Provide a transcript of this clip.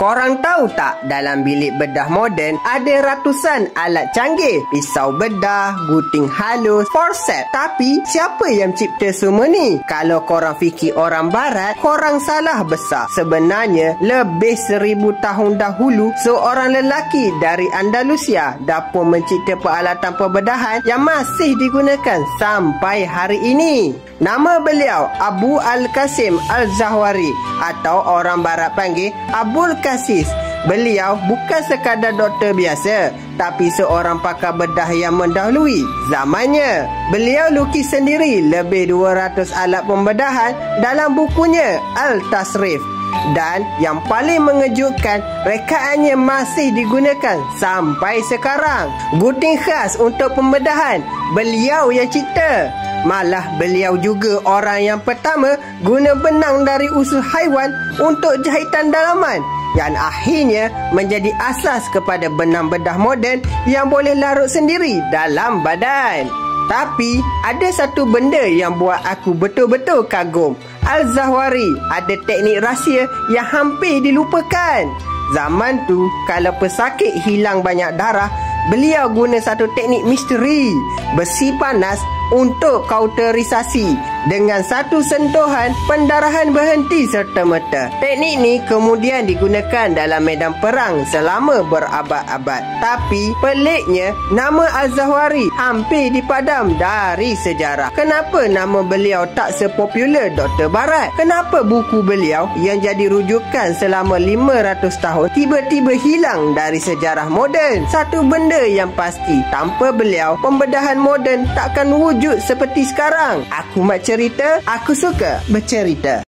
Korang tahu tak, dalam bilik bedah moden ada ratusan alat canggih. Pisau bedah, gunting halus, forceps. Tapi siapa yang cipta semua ni? Kalau korang fikir orang barat, korang salah besar. Sebenarnya lebih 1000 tahun dahulu, seorang lelaki dari Andalusia dapur mencipta peralatan perbedahan yang masih digunakan sampai hari ini. Nama beliau Abu Al-Qasim Al-Zahwari, atau orang barat panggil Abul Qasis. Beliau bukan sekadar doktor biasa, tapi seorang pakar bedah yang mendahului zamannya. Beliau lukis sendiri lebih 200 alat pembedahan dalam bukunya Al-Tasrif. Dan yang paling mengejutkan, rekaannya masih digunakan sampai sekarang. Gunting khas untuk pembedahan, beliau yang cipta. Malah beliau juga orang yang pertama guna benang dari usus haiwan untuk jahitan dalaman, yang akhirnya menjadi asas kepada benang bedah moden yang boleh larut sendiri dalam badan. Tapi ada satu benda yang buat aku betul-betul kagum. Al-Zahwari ada teknik rahsia yang hampir dilupakan. Zaman tu, kalau pesakit hilang banyak darah, beliau guna satu teknik misteri, besi panas untuk kauterisasi. Dengan satu sentuhan, pendarahan berhenti serta-merta. Teknik ni kemudian digunakan dalam medan perang selama berabad-abad. Tapi peliknya, nama Al-Zahwari hampir dipadam dari sejarah. Kenapa nama beliau tak sepopular Doktor Barat? Kenapa buku beliau yang jadi rujukan selama 500 tahun tiba-tiba hilang dari sejarah moden? Satu benda yang pasti, tanpa beliau, pembedahan moden takkan wujud seperti sekarang. Aku Mat Cerita, aku suka bercerita.